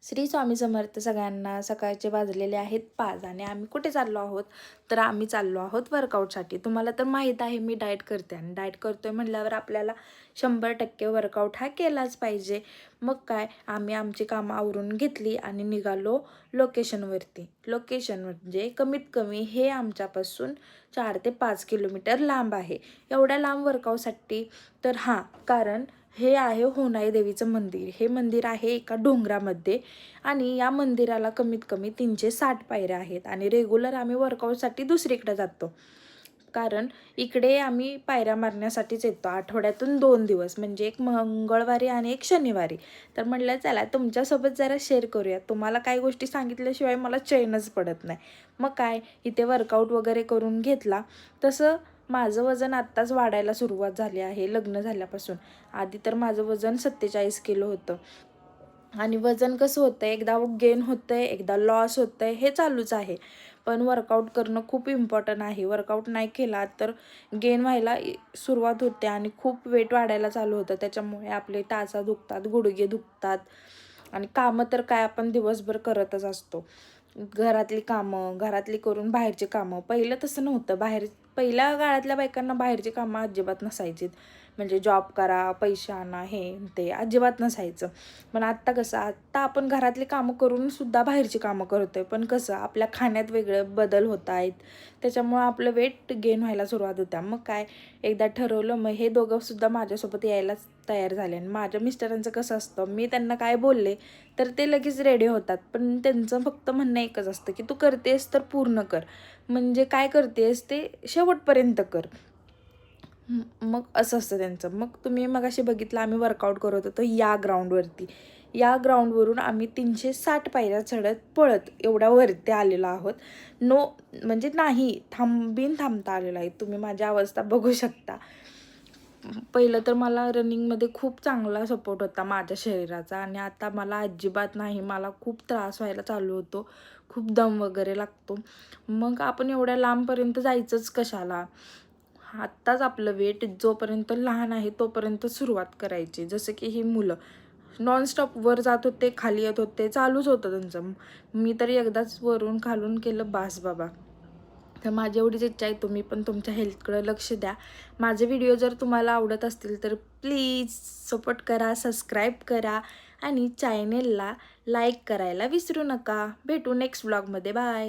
श्री स्वामी समर्थ सगळ्यांना. सकाळचे वाजलेले आहेत 5 आणि आम्ही कुठे चाललो आहोत, तर आम्ही चाललो आहोत वर्कआउटसाठी. तुम्हाला तर माहीत आहे मी डाएट करते आणि डाएट करतोय म्हटल्यावर आपल्याला 100% वर्कआउट हा केलाच पाहिजे. मग काय, आम्ही आमची कामं आवरून घेतली आणि निघालो लोकेशनवरती. लोकेशन म्हणजे कमीत कमी हे आमच्यापासून 4 ते 5 किलोमीटर लांब आहे. एवढ्या लांब वर्कआउटसाठी तर कारण हे आहे होनाई देवीचं मंदिर. हे मंदिर आहे एका डोंगरामध्ये आणि या मंदिराला कमीत कमी 360 पायऱ्या आहेत आणि रेग्युलर आम्ही वर्कआउटसाठी दुसरीकडे जातो. कारण इकडे आम्ही पायऱ्या मारण्यासाठीच येतो आठवड्यातून 2 दिवस, म्हणजे एक मंगळवारी आणि एक शनिवारी. तर म्हटलं चला तुमच्यासोबत जरा शेअर करूया. तुम्हाला काही गोष्टी सांगितल्याशिवाय मला चैनच पडत नाही. मग काय, इथे वर्कआउट वगैरे करून घेतला. तसं माझं वजन आत्ताच वाढायला सुरुवात झाली आहे लग्न झाल्यापासून. आधी तर माझं वजन 47 किलो होतं आणि वजन कसं होतं, एकदा गेन होतं आहे, एकदा लॉस होतं आहे, हे चालूच आहे. पण वर्कआउट करणं खूप इम्पॉर्टंट आहे. वर्कआउट नाही केला तर गेन व्हायला सुरुवात होते आणि खूप वेट वाढायला चालू होतं. त्याच्यामुळे आपले टाचा दुखतात, गुडघे दुखतात आणि कामं तर काय आपण दिवसभर करतच असतो. घरातली कामं, घरातली करून बाहेरची कामं. पहिलं तसं नव्हतं. पहिल्या काळातल्या बायकांना बाहेरची कामं अजिबात नसायचीत. म्हणजे जॉब करा, पैसे आणा, हे ते अजिबात नसायचं. पण आत्ता कसं, आत्ता आपण घरातली कामं करूनसुद्धा बाहेरची कामं करतो आहे. पण कसं, आपल्या खाण्यात वेगळे बदल होत आहेत. त्याच्यामुळं आपलं वेट गेन व्हायला सुरुवात होत्या. मग काय, एकदा ठरवलं, मग हे दोघंसुद्धा माझ्यासोबत यायलाच तयार झाले. आणि माझ्या मिस्टरांचं कसं असतं, मी त्यांना काय बोलले तर ते लगेच रेडी होतात. पण त्यांचं फक्त म्हणणं एकच असतं की तू करतेस तर पूर्ण कर. म्हणजे काय करतेस ते शेवटपर्यंत कर. मग असं असतं त्यांचं. मग तुम्ही मगाशी बघितलं आम्ही वर्कआउट करत होतो या ग्राउंडवरती. या ग्राउंडवरून आम्ही 360 पायऱ्या चढत पळत एवढ्या वरती आलेलो आहोत. म्हणजे नाही थांबता आलेलो आहे. तुम्ही माझी अवस्था बघू शकता. पहिलं तर मला रनिंगमध्ये खूप चांगला सपोर्ट होता माझ्या शरीराचा आणि आता मला अजिबात नाही. मला खूप त्रास व्हायला चालू होतो. खूप दम वगैरे लागतो. मग आपण एवढ्या लांबपर्यंत जायचंच कशाला? आत्ताच आपलं वेट जोपर्यंत लहान आहे तोपर्यंत सुरुवात करायची. जसं की ही मुलं नॉनस्टॉप वर जात होते, खाली येत होते, चालूच होतं त्यांचं. मी तरी एकदाच वरून खालून केलं, बास बाबा. तर माझी एवढीच इच्छा आहे तुम्ही पण तुमच्या हेल्थकडे लक्ष द्या. माझे व्हिडिओ जर तुम्हाला आवडत असतील तर प्लीज सपोर्ट करा, सबस्क्राईब करा आणि चॅनेलला लाईक करायला विसरू नका. भेटू नेक्स्ट व्लॉगमध्ये. बाय.